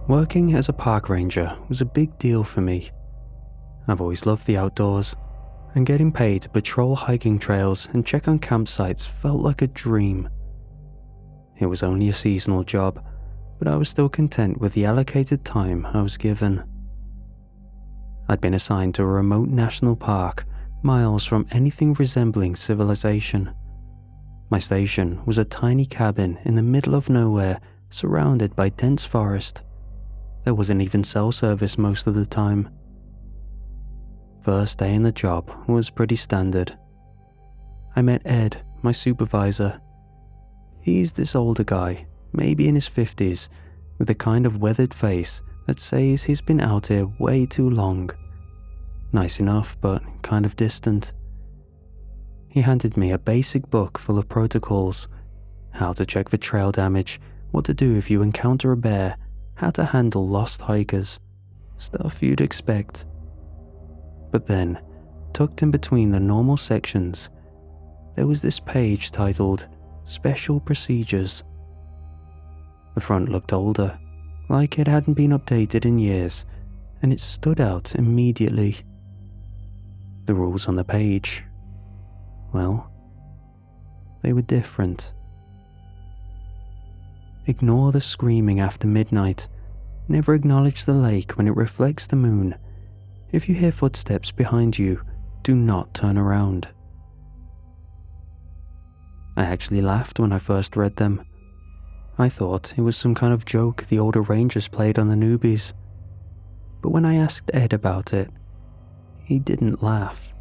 Working as a park ranger was a big deal for me. I've always loved the outdoors, and getting paid to patrol hiking trails and check on campsites felt like a dream. It was only a seasonal job, but I was still content with the allocated time I was given. I'd been assigned to a remote national park, miles from anything resembling civilization. My station was a tiny cabin in the middle of nowhere, surrounded by dense forest. There wasn't even cell service most of the time. First day in the job was pretty standard. I met Ed, my supervisor. He's this older guy, maybe in his 50s, with the kind of weathered face that says he's been out here way too long. Nice enough, but kind of distant. He handed me a basic book full of protocols: how to check for trail damage, what to do if you encounter a bear, how to handle lost hikers, stuff you'd expect. But then, tucked in between the normal sections, there was this page titled Special Procedures. The front looked older, like it hadn't been updated in years, and it stood out immediately. The rules on the page, well, they were different. Ignore the screaming after midnight. Never acknowledge the lake when it reflects the moon. If you hear footsteps behind you, do not turn around. I actually laughed when I first read them. I thought it was some kind of joke the older rangers played on the newbies. But when I asked Ed about it, he didn't laugh.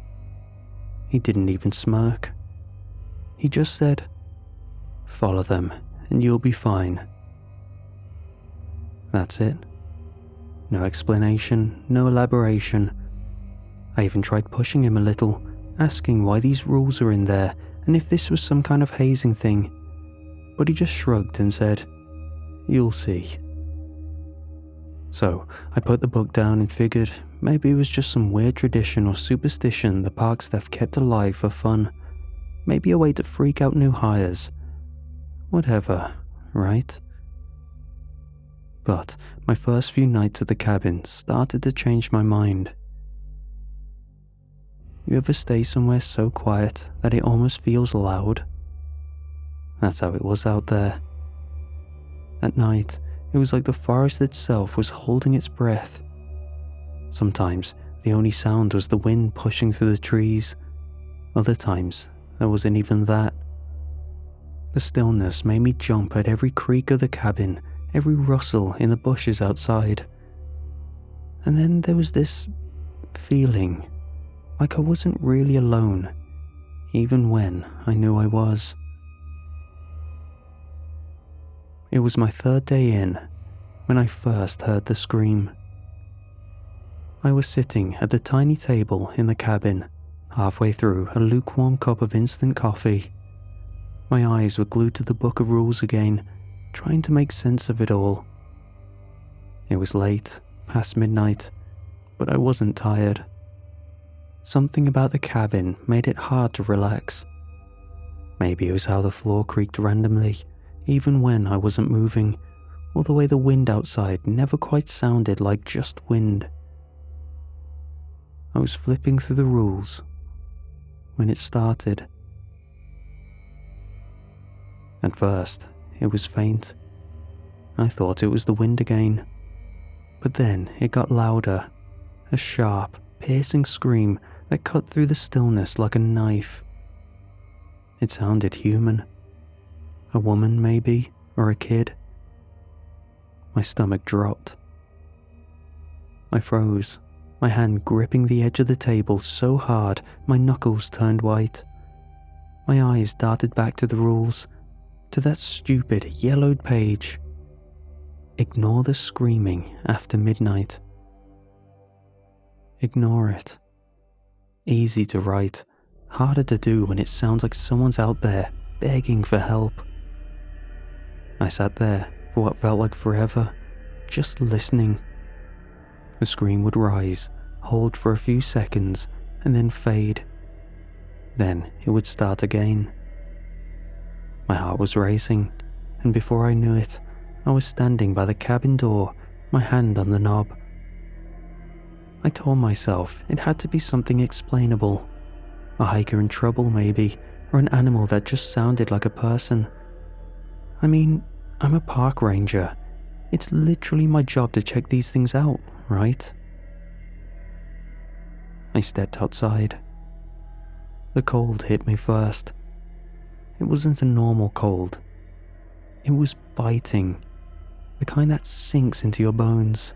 He didn't even smirk. He just said, "Follow them and you'll be fine." That's it. No explanation, no elaboration. I even tried pushing him a little, asking why these rules are in there and if this was some kind of hazing thing. But he just shrugged and said, "You'll see." So I put the book down and figured maybe it was just some weird tradition or superstition the park staff kept alive for fun. Maybe a way to freak out new hires. Whatever, right? But my first few nights at the cabin started to change my mind. You ever stay somewhere so quiet that it almost feels loud? That's how it was out there. At night, it was like the forest itself was holding its breath. Sometimes, the only sound was the wind pushing through the trees. Other times, there wasn't even that. The stillness made me jump at every creak of the cabin, every rustle in the bushes outside. And then there was this feeling, like I wasn't really alone, even when I knew I was. It was my third day in, when I first heard the scream. I was sitting at the tiny table in the cabin, halfway through a lukewarm cup of instant coffee. My eyes were glued to the book of rules again, trying to make sense of it all. It was late, past midnight, but I wasn't tired. Something about the cabin made it hard to relax. Maybe it was how the floor creaked randomly, even when I wasn't moving, or the way the wind outside never quite sounded like just wind. I was flipping through the rules when it started. At first, it was faint. I thought it was the wind again. But then it got louder, a sharp, piercing scream that cut through the stillness like a knife. It sounded human. A woman, maybe, or a kid. My stomach dropped. I froze, my hand gripping the edge of the table so hard my knuckles turned white. My eyes darted back to the rules, to that stupid yellowed page. Ignore the screaming after midnight. Ignore it. Easy to write, harder to do when it sounds like someone's out there begging for help. I sat there for what felt like forever, just listening. The scream would rise, hold for a few seconds, and then fade. Then it would start again. My heart was racing, and before I knew it, I was standing by the cabin door, my hand on the knob. I told myself it had to be something explainable. A hiker in trouble maybe, or an animal that just sounded like a person. I mean, I'm a park ranger. It's literally my job to check these things out, right? I stepped outside. The cold hit me first. It wasn't a normal cold. It was biting, the kind that sinks into your bones.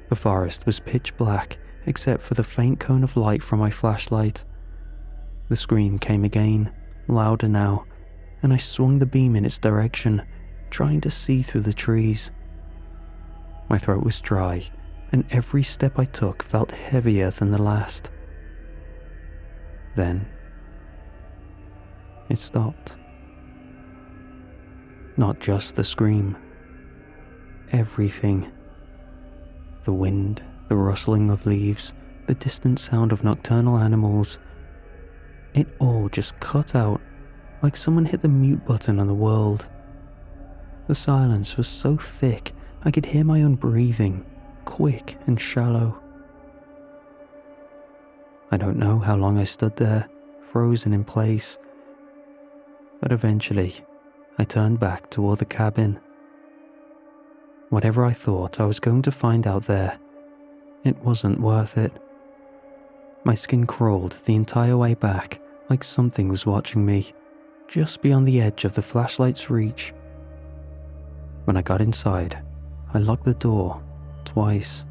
The forest was pitch black except for the faint cone of light from my flashlight. The scream came again, louder now, and I swung the beam in its direction, trying to see through the trees. My throat was dry, and every step I took felt heavier than the last. Then, it stopped. Not just the scream. Everything. The wind, the rustling of leaves, the distant sound of nocturnal animals. It all just cut out, like someone hit the mute button on the world. The silence was so thick I could hear my own breathing, quick and shallow. I don't know how long I stood there, frozen in place, but eventually I turned back toward the cabin. Whatever I thought I was going to find out there, it wasn't worth it. My skin crawled the entire way back like something was watching me, just beyond the edge of the flashlight's reach. When I got inside, I locked the door twice.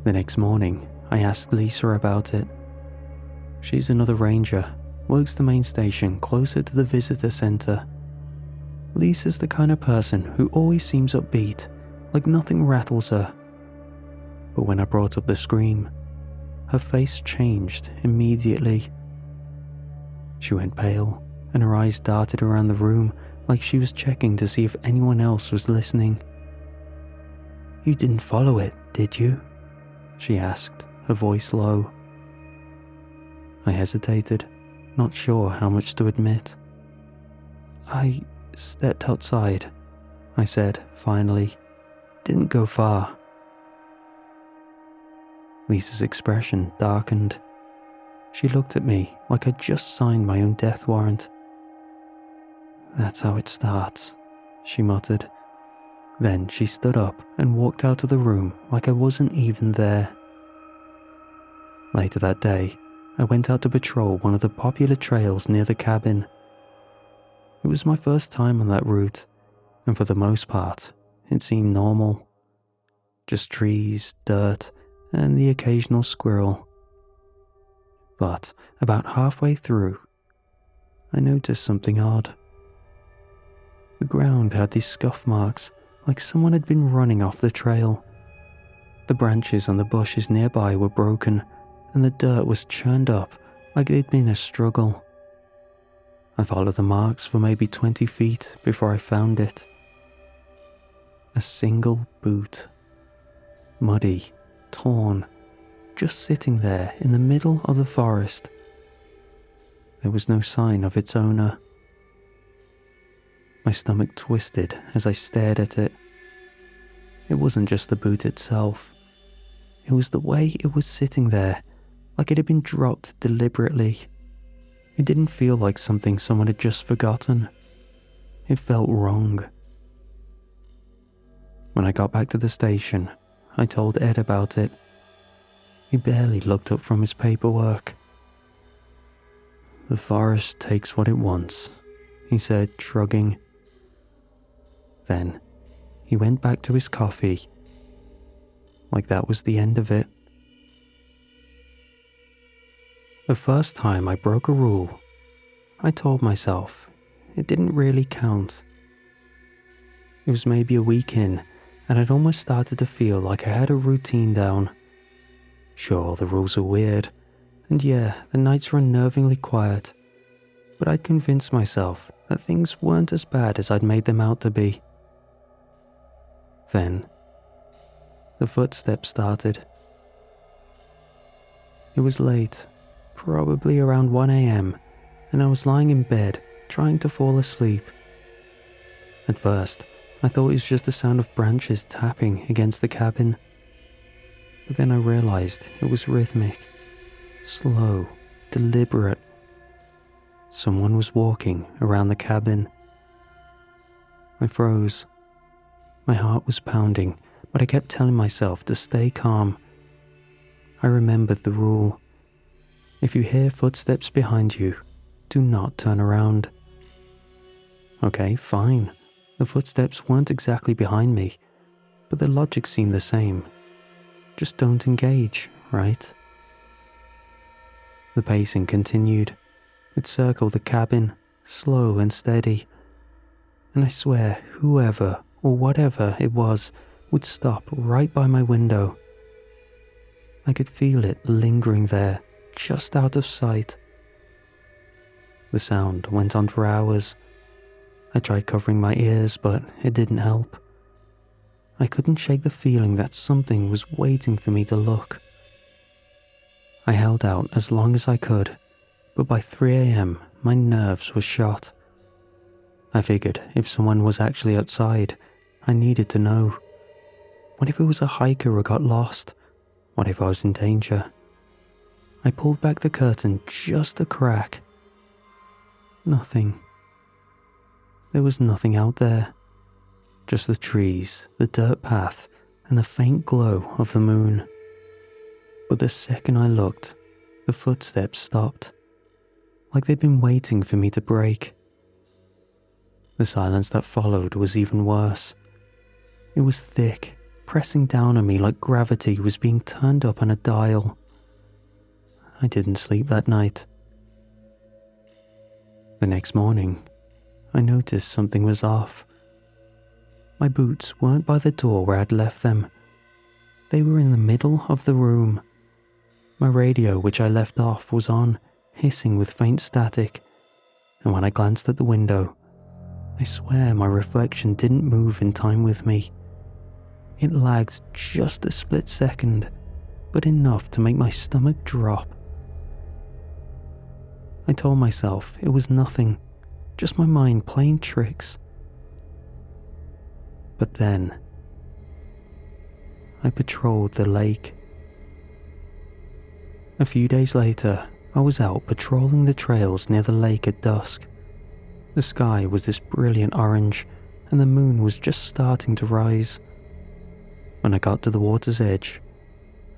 The next morning, I asked Lisa about it. She's another ranger, works the main station closer to the visitor center. Lisa's the kind of person who always seems upbeat, like nothing rattles her. But when I brought up the scream, her face changed immediately. She went pale, and her eyes darted around the room like she was checking to see if anyone else was listening. "You didn't follow it, did you?" she asked, her voice low. I hesitated, not sure how much to admit. "I stepped outside," I said, finally. "Didn't go far." Lisa's expression darkened. She looked at me like I'd just signed my own death warrant. "That's how it starts," she muttered. Then she stood up and walked out of the room like I wasn't even there. Later that day, I went out to patrol one of the popular trails near the cabin. It was my first time on that route, and for the most part, it seemed normal. Just trees, dirt, and the occasional squirrel. But about halfway through, I noticed something odd. The ground had these scuff marks, like someone had been running off the trail. The branches on the bushes nearby were broken, and the dirt was churned up like they'd been a struggle. I followed the marks for maybe 20 feet before I found it. A single boot. Muddy, torn, just sitting there in the middle of the forest. There was no sign of its owner. My stomach twisted as I stared at it. It wasn't just the boot itself. It was the way it was sitting there, like it had been dropped deliberately. It didn't feel like something someone had just forgotten. It felt wrong. When I got back to the station, I told Ed about it. He barely looked up from his paperwork. "The forest takes what it wants," he said, shrugging. Then, he went back to his coffee, like that was the end of it. The first time I broke a rule, I told myself it didn't really count. It was maybe a week in, and I'd almost started to feel like I had a routine down. Sure, the rules are weird, and yeah, the nights were unnervingly quiet, but I'd convinced myself that things weren't as bad as I'd made them out to be. Then, the footsteps started. It was late, probably around 1 a.m., and I was lying in bed trying to fall asleep. At first, I thought it was just the sound of branches tapping against the cabin. But then I realized it was rhythmic, slow, deliberate. Someone was walking around the cabin. I froze. My heart was pounding, but I kept telling myself to stay calm. I remembered the rule. If you hear footsteps behind you, do not turn around. Okay, fine. The footsteps weren't exactly behind me, but the logic seemed the same. Just don't engage, right? The pacing continued. It circled the cabin, slow and steady. And I swear, whoever or whatever it was would stop right by my window. I could feel it lingering there, just out of sight. The sound went on for hours. I tried covering my ears, but it didn't help. I couldn't shake the feeling that something was waiting for me to look. I held out as long as I could, but by 3 a.m. my nerves were shot. I figured if someone was actually outside, I needed to know. What if it was a hiker who got lost? What if I was in danger? I pulled back the curtain just a crack. Nothing. There was nothing out there. Just the trees, the dirt path, and the faint glow of the moon. But the second I looked, the footsteps stopped, like they'd been waiting for me to break. The silence that followed was even worse. It was thick, pressing down on me like gravity was being turned up on a dial. I didn't sleep that night. The next morning, I noticed something was off. My boots weren't by the door where I'd left them. They were in the middle of the room. My radio, which I left off, was on, hissing with faint static, and when I glanced at the window, I swear my reflection didn't move in time with me. It lagged just a split second, but enough to make my stomach drop. I told myself it was nothing, just my mind playing tricks. But then, I patrolled the lake. A few days later, I was out patrolling the trails near the lake at dusk. The sky was this brilliant orange, and the moon was just starting to rise. When I got to the water's edge,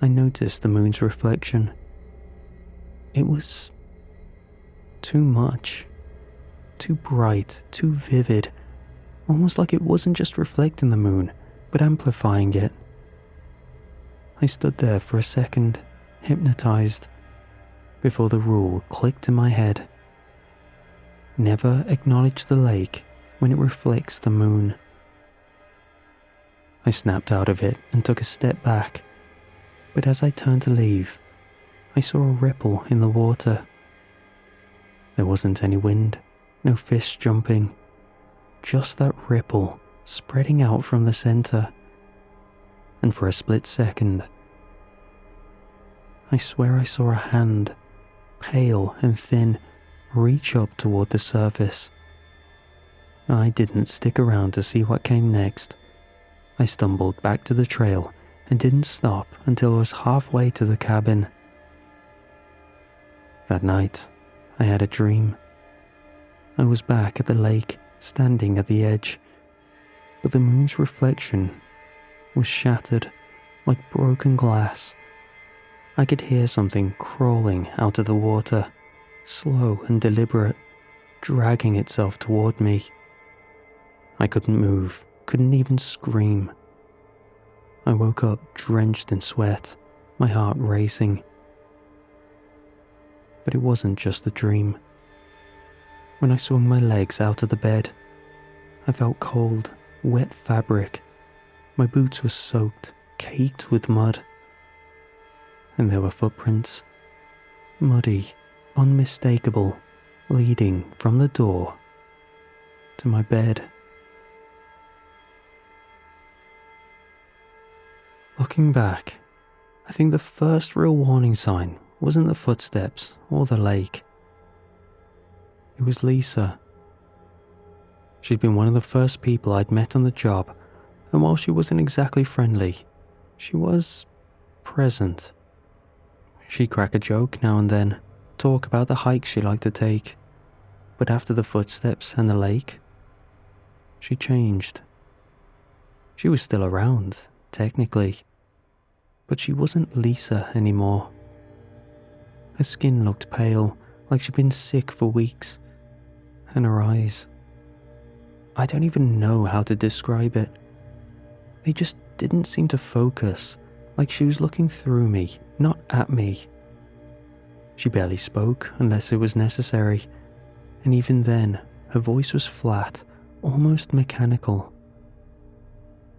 I noticed the moon's reflection. It was too much. Too bright, too vivid, almost like it wasn't just reflecting the moon, but amplifying it. I stood there for a second, hypnotized, before the rule clicked in my head. Never acknowledge the lake when it reflects the moon. I snapped out of it and took a step back, but as I turned to leave, I saw a ripple in the water. There wasn't any wind, no fish jumping, just that ripple spreading out from the center. And for a split second, I swear I saw a hand, pale and thin, reach up toward the surface. I didn't stick around to see what came next. I stumbled back to the trail and didn't stop until I was halfway to the cabin. That night, I had a dream. I was back at the lake, standing at the edge, but the moon's reflection was shattered like broken glass. I could hear something crawling out of the water, slow and deliberate, dragging itself toward me. I couldn't move, couldn't even scream. I woke up drenched in sweat, my heart racing. But it wasn't just a dream. When I swung my legs out of the bed, I felt cold, wet fabric. My boots were soaked, caked with mud. And there were footprints, muddy, unmistakable, leading from the door to my bed. Looking back, I think the first real warning sign wasn't the footsteps or the lake. It was Lisa. She'd been one of the first people I'd met on the job, and while she wasn't exactly friendly, she was present. She'd crack a joke now and then, talk about the hikes she liked to take, but after the footsteps and the lake, she changed. She was still around, technically, but she wasn't Lisa anymore. Her skin looked pale, like she'd been sick for weeks, and her eyes, I don't even know how to describe it. They just didn't seem to focus, like she was looking through me, not at me. She barely spoke unless it was necessary, and even then, her voice was flat, almost mechanical.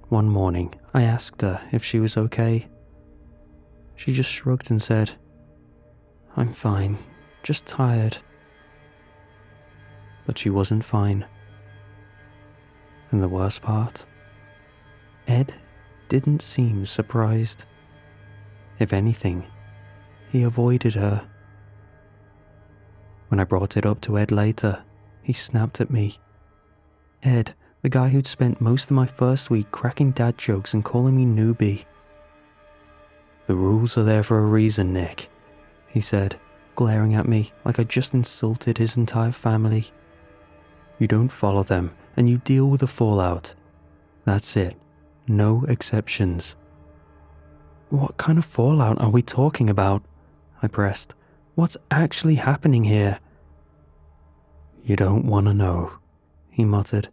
One morning, I asked her if she was okay. She just shrugged and said, "I'm fine, just tired." But she wasn't fine. And the worst part? Ed didn't seem surprised. If anything, he avoided her. When I brought it up to Ed later, he snapped at me. Ed, the guy who'd spent most of my first week cracking dad jokes and calling me newbie. "The rules are there for a reason, Nick," he said, glaring at me like I'd just insulted his entire family. "You don't follow them, and you deal with the fallout. That's it. No exceptions." "What kind of fallout are we talking about?" I pressed. "What's actually happening here?" "You don't want to know," he muttered,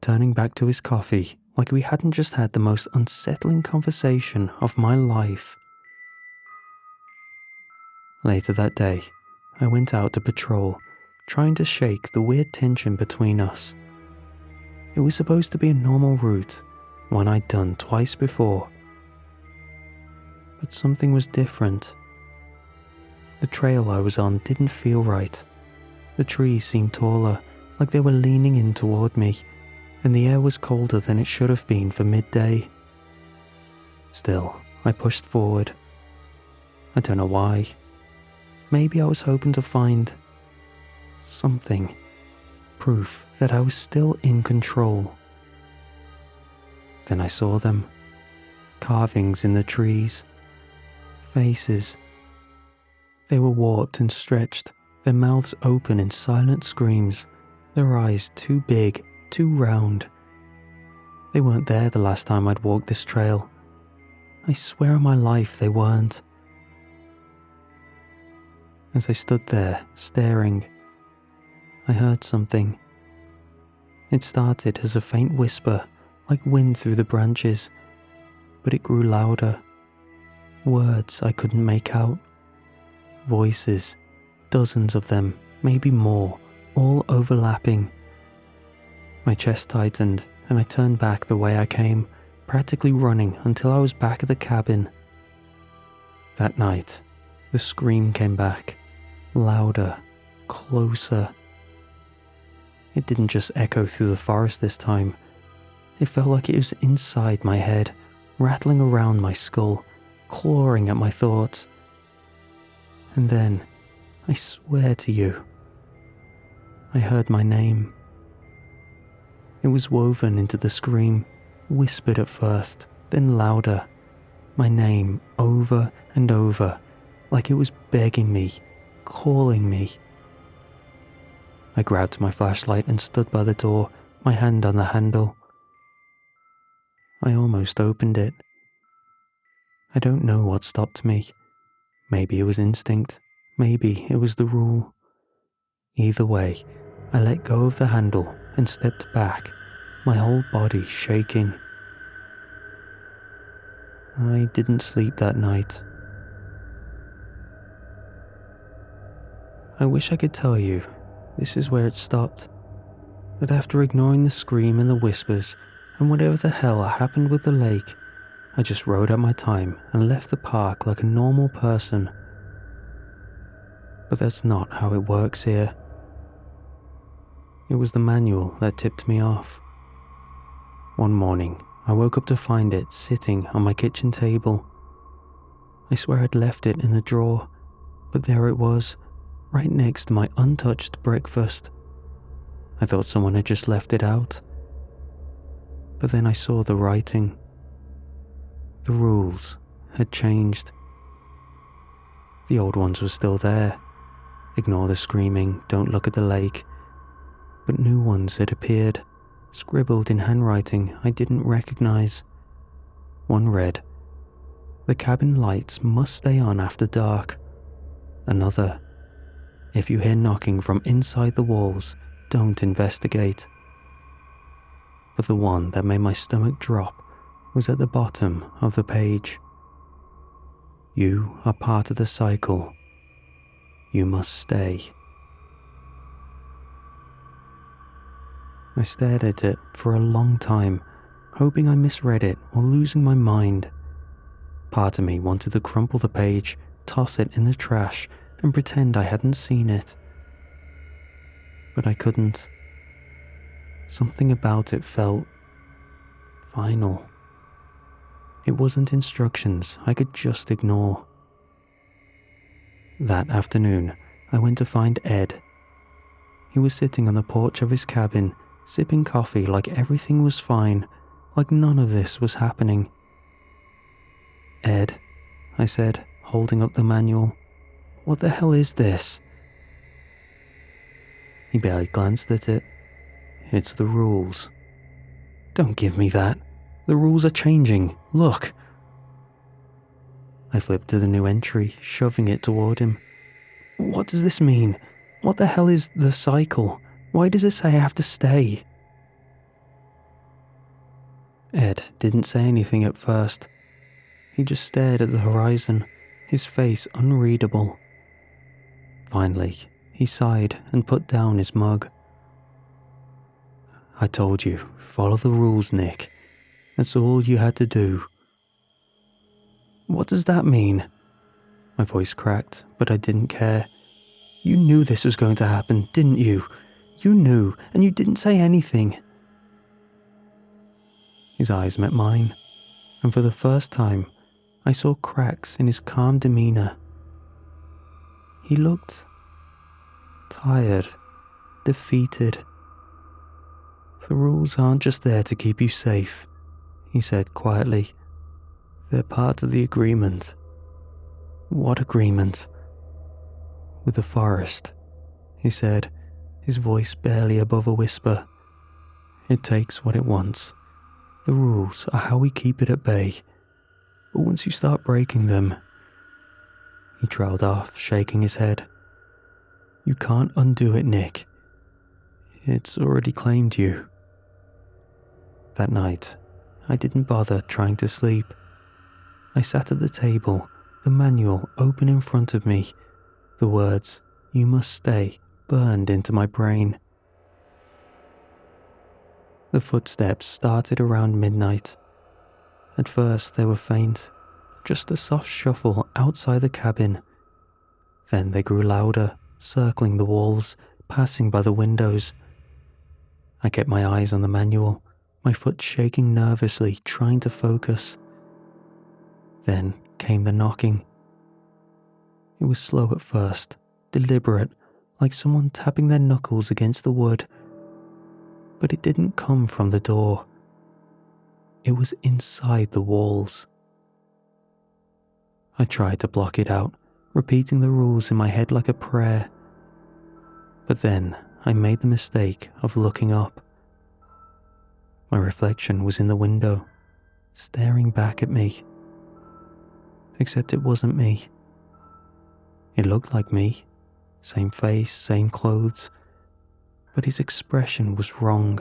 turning back to his coffee like we hadn't just had the most unsettling conversation of my life. Later that day, I went out to patrol, trying to shake the weird tension between us. It was supposed to be a normal route, one I'd done twice before. But something was different. The trail I was on didn't feel right. The trees seemed taller, like they were leaning in toward me, and the air was colder than it should have been for midday. Still, I pushed forward. I don't know why. Maybe I was hoping to find something. Proof that I was still in control. Then I saw them. Carvings in the trees. Faces. They were warped and stretched, their mouths open in silent screams, their eyes too big, too round. They weren't there the last time I'd walked this trail. I swear on my life they weren't. As I stood there, staring, I heard something. It started as a faint whisper, like wind through the branches, but it grew louder. Words I couldn't make out. Voices, dozens of them, maybe more, all overlapping. My chest tightened, and I turned back the way I came, practically running until I was back at the cabin. That night, the scream came back, louder, closer. It didn't just echo through the forest this time. It felt like it was inside my head, rattling around my skull, clawing at my thoughts. And then, I swear to you, I heard my name. It was woven into the scream, whispered at first, then louder. My name over and over, like it was begging me, calling me. I grabbed my flashlight and stood by the door, my hand on the handle. I almost opened it. I don't know what stopped me. Maybe it was instinct. Maybe it was the rule. Either way, I let go of the handle and stepped back, my whole body shaking. I didn't sleep that night. I wish I could tell you this is where it stopped. That after ignoring the scream and the whispers and whatever the hell happened with the lake, I just rode out my time and left the park like a normal person. But that's not how it works here. It was the manual that tipped me off. One morning, I woke up to find it sitting on my kitchen table. I swear I'd left it in the drawer, but there it was, right next to my untouched breakfast. I thought someone had just left it out. But then I saw the writing. The rules had changed. The old ones were still there. Ignore the screaming, don't look at the lake. But new ones had appeared, scribbled in handwriting I didn't recognize. One read, "The cabin lights must stay on after dark." Another, "If you hear knocking from inside the walls, don't investigate." But the one that made my stomach drop was at the bottom of the page. "You are part of the cycle. You must stay." I stared at it for a long time, hoping I misread it or losing my mind. Part of me wanted to crumple the page, toss it in the trash, and pretend I hadn't seen it. But I couldn't. Something about it felt final. It wasn't instructions I could just ignore. That afternoon, I went to find Ed. He was sitting on the porch of his cabin, sipping coffee like everything was fine, like none of this was happening. "Ed," I said, holding up the manual, "what the hell is this?" He barely glanced at it. "It's the rules." "Don't give me that. The rules are changing. Look." I flipped to the new entry, shoving it toward him. "What does this mean? What the hell is the cycle? Why does it say I have to stay?" Ed didn't say anything at first. He just stared at the horizon, his face unreadable. Finally, he sighed and put down his mug. "I told you, follow the rules, Nick. That's all you had to do." "What does that mean?" My voice cracked, but I didn't care. "You knew this was going to happen, didn't you? You knew, and you didn't say anything." His eyes met mine, and for the first time, I saw cracks in his calm demeanor. He looked tired, defeated. "The rules aren't just there to keep you safe," he said quietly. "They're part of the agreement." "What agreement?" "With the forest," he said, his voice barely above a whisper. "It takes what it wants. The rules are how we keep it at bay. But once you start breaking them..." He trailed off, shaking his head. "You can't undo it, Nick. It's already claimed you." That night, I didn't bother trying to sleep. I sat at the table, the manual open in front of me. The words, "You must stay," burned into my brain. The footsteps started around midnight. At first they were faint, just a soft shuffle outside the cabin. Then they grew louder, circling the walls, passing by the windows. I kept my eyes on the manual, my foot shaking nervously, trying to focus. Then came the knocking. It was slow at first, deliberate, like someone tapping their knuckles against the wood. But it didn't come from the door. It was inside the walls. I tried to block it out, repeating the rules in my head like a prayer. But then I made the mistake of looking up. My reflection was in the window, staring back at me. Except it wasn't me. It looked like me, same face, same clothes, but his expression was wrong.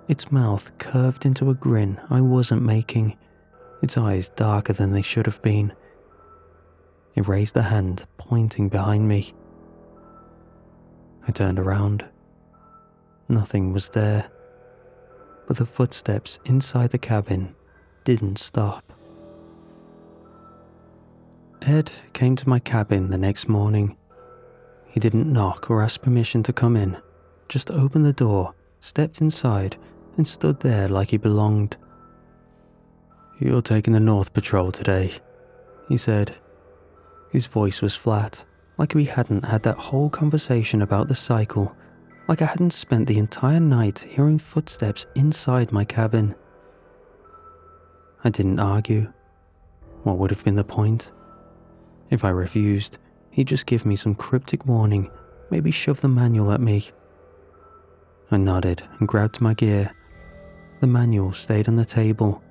Its mouth curved into a grin I wasn't making, its eyes darker than they should have been. It raised a hand, pointing behind me. I turned around. Nothing was there, but the footsteps inside the cabin didn't stop. Ed came to my cabin the next morning. He didn't knock or ask permission to come in, just opened the door, stepped inside, and stood there like he belonged. "You're taking the North Patrol today," he said. His voice was flat, like we hadn't had that whole conversation about the cycle, like I hadn't spent the entire night hearing footsteps inside my cabin. I didn't argue. What would have been the point? If I refused, he'd just give me some cryptic warning, maybe shove the manual at me. I nodded and grabbed my gear. The manual stayed on the table.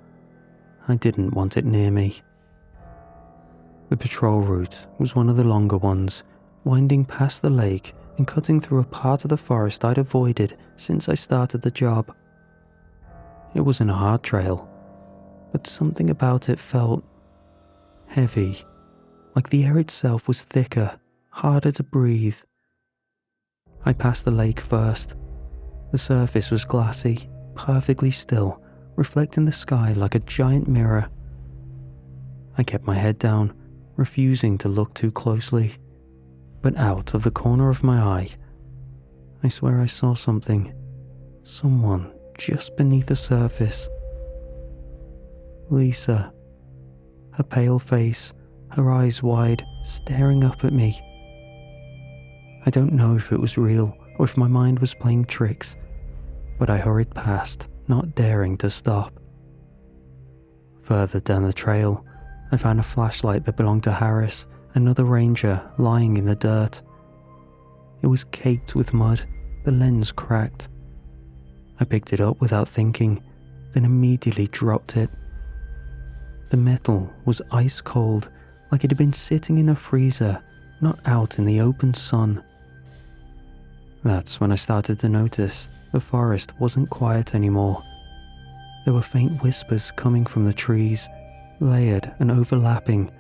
I didn't want it near me. The patrol route was one of the longer ones, winding past the lake and cutting through a part of the forest I'd avoided since I started the job. It wasn't a hard trail, but something about it felt heavy, like the air itself was thicker, harder to breathe. I passed the lake first. The surface was glassy, perfectly still, reflecting the sky like a giant mirror. I kept my head down, refusing to look too closely, but out of the corner of my eye, I swear I saw something. Someone just beneath the surface. Lisa. Her pale face, her eyes wide, staring up at me. I don't know if it was real or if my mind was playing tricks, but I hurried past, not daring to stop. Further down the trail, I found a flashlight that belonged to Harris, another ranger lying in the dirt. It was caked with mud, the lens cracked. I picked it up without thinking, then immediately dropped it. The metal was ice cold, like it had been sitting in a freezer, not out in the open sun. That's when I started to notice the forest wasn't quiet anymore. There were faint whispers coming from the trees, layered and overlapping,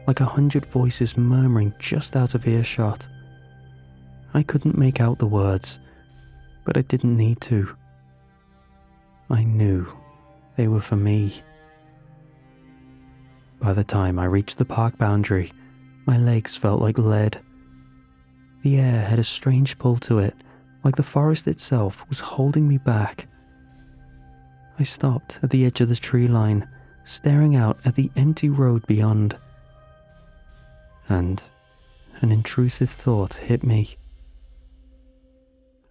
like 100 voices murmuring just out of earshot. I couldn't make out the words, but I didn't need to. I knew they were for me. By the time I reached the park boundary, my legs felt like lead. The air had a strange pull to it, like the forest itself was holding me back. I stopped at the edge of the tree line, staring out at the empty road beyond. And an intrusive thought hit me.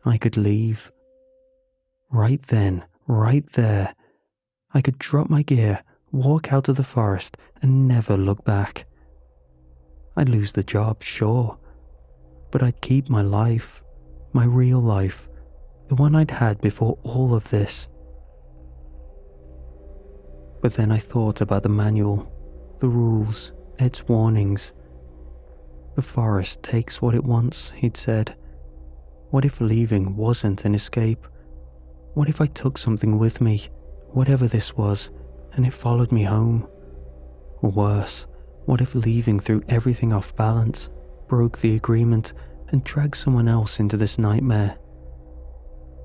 I could leave. Right then, right there, I could drop my gear, walk out of the forest, and never look back. I'd lose the job, sure, but I'd keep my life, my real life, the one I'd had before all of this. But then I thought about the manual, the rules, Ed's warnings. The forest takes what it wants, he'd said. What if leaving wasn't an escape? What if I took something with me, whatever this was, and it followed me home? Or worse, what if leaving threw everything off balance, broke the agreement, and dragged someone else into this nightmare?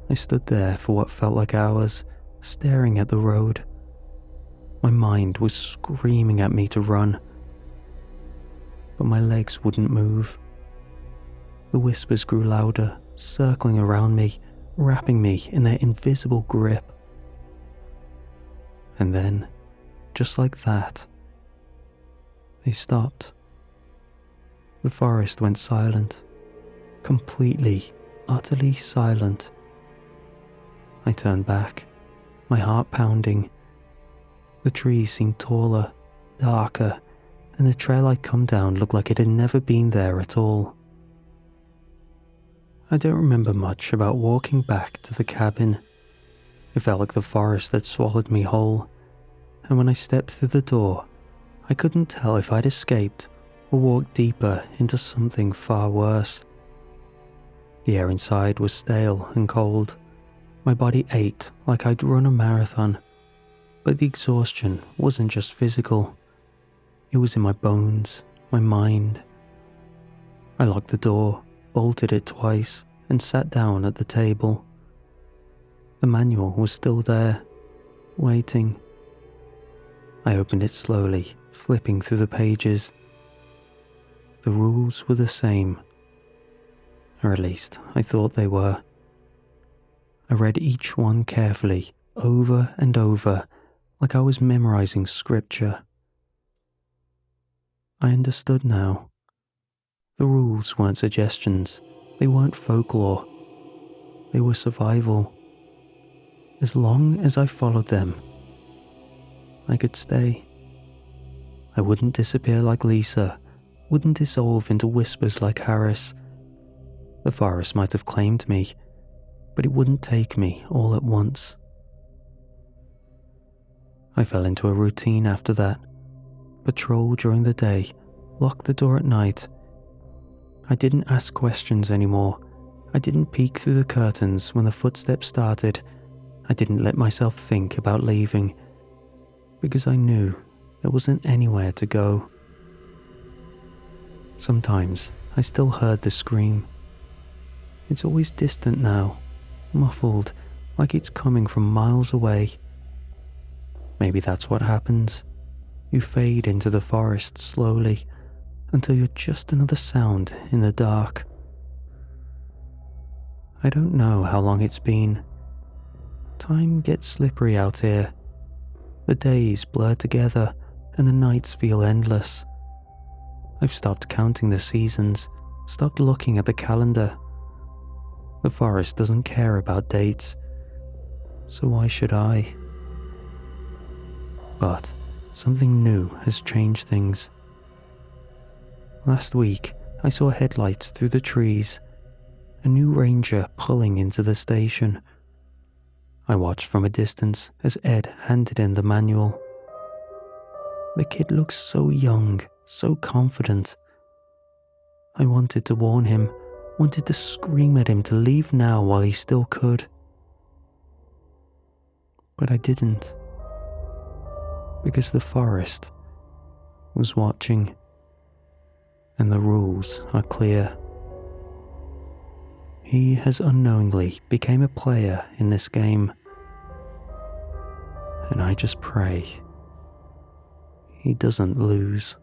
I stood there for what felt like hours, staring at the road. My mind was screaming at me to run, but my legs wouldn't move. The whispers grew louder, circling around me, wrapping me in their invisible grip. And then, just like that, they stopped. The forest went silent, completely, utterly silent. I turned back, my heart pounding. The trees seemed taller, darker, and the trail I'd come down looked like it had never been there at all. I don't remember much about walking back to the cabin. It felt like the forest had swallowed me whole, and when I stepped through the door, I couldn't tell if I'd escaped or walked deeper into something far worse. The air inside was stale and cold. My body ached like I'd run a marathon, but the exhaustion wasn't just physical. It was in my bones, my mind. I locked the door, bolted it twice, and sat down at the table. The manual was still there, waiting. I opened it slowly, flipping through the pages. The rules were the same, or at least I thought they were. I read each one carefully, over and over, like I was memorizing scripture. I understood now. The rules weren't suggestions, they weren't folklore. they were survival. As long as I followed them, I could stay. I wouldn't disappear like Lisa, wouldn't dissolve into whispers like Harris. The forest might have claimed me, but it wouldn't take me all at once. I fell into a routine after that. Patrol during the day, lock the door at night. I didn't ask questions anymore. I didn't peek through the curtains when the footsteps started. I didn't let myself think about leaving, because I knew there wasn't anywhere to go. Sometimes I still heard the scream. It's always distant now, muffled, like it's coming from miles away. Maybe that's what happens. You fade into the forest slowly until you're just another sound in the dark. I don't know how long it's been. Time gets slippery out here. The days blur together and the nights feel endless. I've stopped counting the seasons, stopped looking at the calendar. The forest doesn't care about dates, so why should I? But something new has changed things. Last week, I saw headlights through the trees, a new ranger pulling into the station. I watched from a distance as Ed handed in the manual. The kid looks so young, so confident. I wanted to warn him, wanted to scream at him to leave now while he still could. But I didn't. Because the forest was watching, and the rules are clear. He has unknowingly become a player in this game, and I just pray he doesn't lose.